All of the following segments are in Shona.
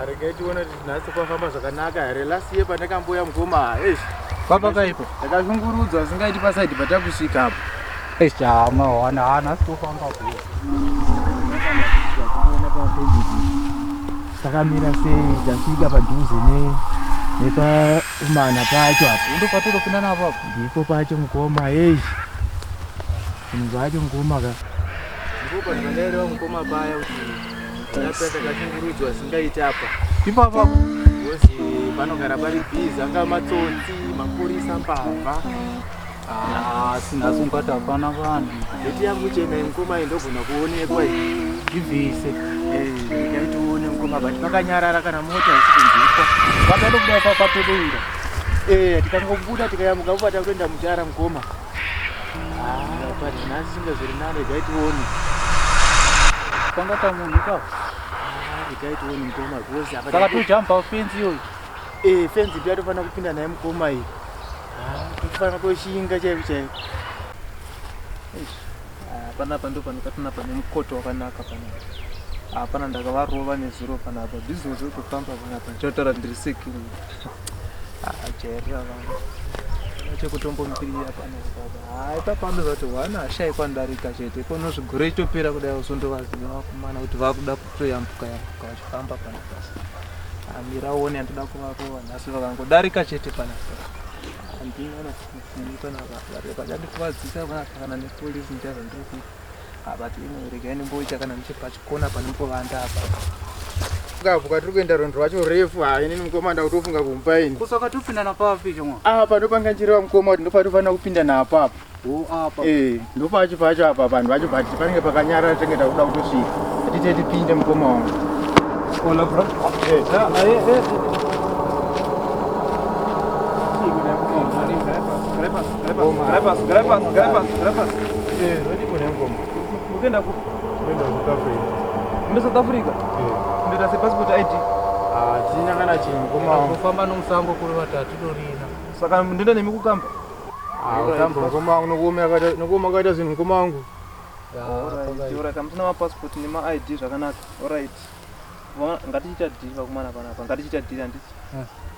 Regaitiona kuti nhasi kwafamba zvakanaka here. Last year pandakamboya mugoma, Papa kaipo. Ndakashungurudzwa singaiti pasaidi patakusvika apo. Chama wana hana kufamba ku. Takamira sei tasvika padhuze nepaumana pacho apo. Ndo patoro pinana apo. Ndipo pacho mugoma, munhu wacho mugoma ka. Ndipo pandaelewa mugoma paya kuti ndapeta takashungurudzwa singaiti apa. Ipo apo. Ngozi panogara pari bhizi, anga matsotsi, mapurisa, mbavha. Sina sumbata hapana vanhu. Ndeti yangu chena mukoma indogona kuonekwa Ivise. Ndikaitione mukoma bati pakanyarara kana mota isikunzikwa. Patado kuda papapedira. Tikangobuda tikayamuka kupata kuenda mujara mukoma. Pati nhasi singazviri nane ndaitione. Pangata munhu ka. Ndaitione mukoma gozi apa. Saka tujamba fence yo. Fence ndiyatofana kupinda naye mukoma iyi. Tofana kushinga chaipo chaipo. Panapa ndo panokatana pane mukoto wakanaka panapa. Hapana ndakavarova nezuro panapa. Bhizinesi yekufamba panapa ndotaura ndiri sekuru. Jerera vanhu. Chekutombombirira panapa. Papano zati wana ashai kwandarika chete. Kono zvigore chopera kudai usondovaziva vakumana kuti vakuda kutoyambuka vachifamba panapa. Miraone andoda kuvarova nhasi vakangodarika chete panapa. Andina panapa. Pachadi kuvadzisa kana nepolisi ndazvandokuita. Bati inoregai nimboita kana nechepachikona panompovanda apa. Ukavuka tiri kuenda rondo racho refu, inini mukoma ndakutofunga kumupa ini. Kusaka topinda napapi chomwa? Apa ndopangachireva mukoma kuti ndopatofanira kupinda napo apa. Apa. Ndopacho pacho apa vanhu vacho bati panenge pakanyarara tenge ndakuda kutosvika. Atite tipinde mukoma wangu. Ola bro. Grepas. Ukienda ku? Ukienda ku Afrika. Ndo South Africa? Ndo tase passport ID? Tina kana chini mukoma wangu. Kufamba nomusango kuri vatatu dorina. Saka ndenda nemikukamba? Ukamba mukoma wangu nokuoma akaita zvinhu mukoma wangu. Alright, kamusina mapassport nema ID zvakanaka. Alright. Ngatichita deal vakumana panapa. Ngatichita deal handiti.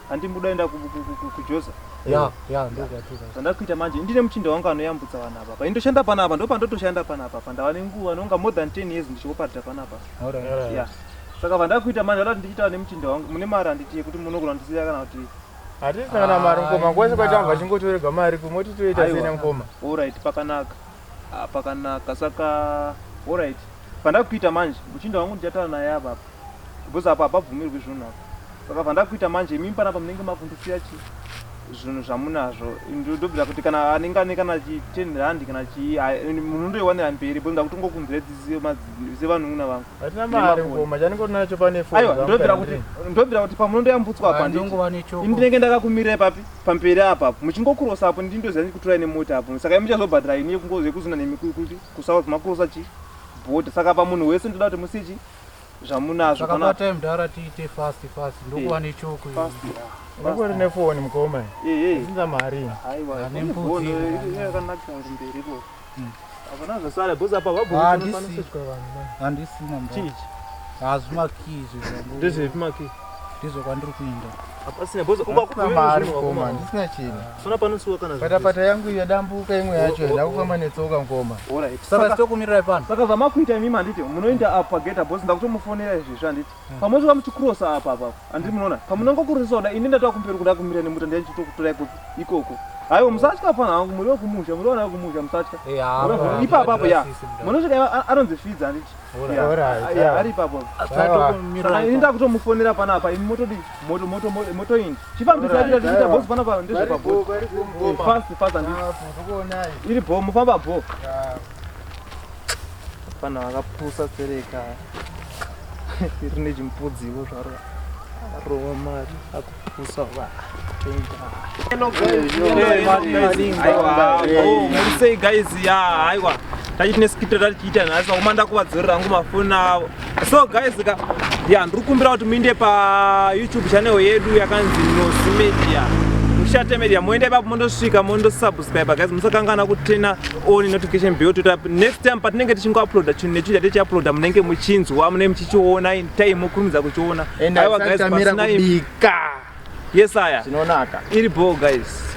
Handimbuda enda kujoza. Ya, ndokwatira. Zvandakuita manje ndine muchinda wangu anoyambutsa vanhu apa. Paindoshanda panapa ndo pandotoshanda panapa. Pandava nenguva nonga more than 10 years ndichikoparira panapa. Alright. Yeah. Saka vandakuita manje ndati ndichita nemuchinda wangu. Mune mari handiti kuti munogona ndisiya kana kuti hatisi kana mari mukoma. Kwese kwatanga chingotorega mari kumoti toita sena mukoma. Alright, pakanaka. Pakanaka. Saka alright. Pandakuita manje muchinda wangu ndichatara naye apa. Because apa abvumirwi zvinhu apa. Saka vandakuita manje imi panapa munenge mafundisira zvinhu zvamunazvo. Ndobvira kuti kana anenge ane kana chi10 rand kana munondoiwanira mberi because ndakutongokunzira sevanun'una vangu. Hatina mari mukoma, chaningori nacho pane phone. Aiwa, ndobvira kuti pamunondoyambutswa apa ndinenge ndakakumirai papi pamberi apa muchingokurosa apo ndindoziva ndikuturai nemota apo. Saka muchazobhadhira ini kuzona nemi kuti kusouth makurosa board. Saka pamunhu wese ndoda kuti musichi zvamunazvo kana saka time dara tiite fast ndokuva nechoko ngakuri nefoni mukoma isinza mari. Aiwa, nembudzi yakanaka mberi ko. Apana zvasara boza apa vabvunza handisina chichi. Hazimakizi Ndezvepi maki? ndizo kwandiri kuenda. Apasina boza uba mari mukoma, ndisina chini. Sona panosuka kana pata yangu yadambuka imwe yacho ndakufamba netsoka mukoma. Alright. Saka sitokumirirai pano. Saka vamakuita mimi handiti munoenda apa geta boss ndakutomufonera izvi handiti. Pamoto muchikurosa apa. Handiti munoona. Pamunongokurosa ini ndatoa kumberi kuda kumira nemuta ndichitokutorai ikoko. Hayo musatya pana hangu muri kumusha muriona kumusha musatya. Ipa apapo ya. Munosvika anonzi feeds handiti. Alright. Ari papo. Inda kutomufonera pana apa imi moto indi. Chifambisa ndita boss pana pa ndezve papo. Fast handiti. Iri bo mufamba bo. Pana vakapusa sereka. Rine chimpudziwo zvaro. Rova mari akupusa va. Murisei guys ya aiwa tachitine script tatichiita nhasi akumanda kuvadzorera hangu mafoni avo. So guys ndiri kumbira kuti muinde pa YouTube channel yedu yakanzi Nosi Media. mushate media muende ipapo mondosvika mondosubscribe guys, musakangana kutena on notification bell to next time patinenge tichingouploada chinhu nechicha tichiuploada munenge muchinzwa mune muchichiona in time mukurumidza kuchiona. Aiwa guys, pasina kubika. Yes aya. Zvinonaka. Iri bo guys.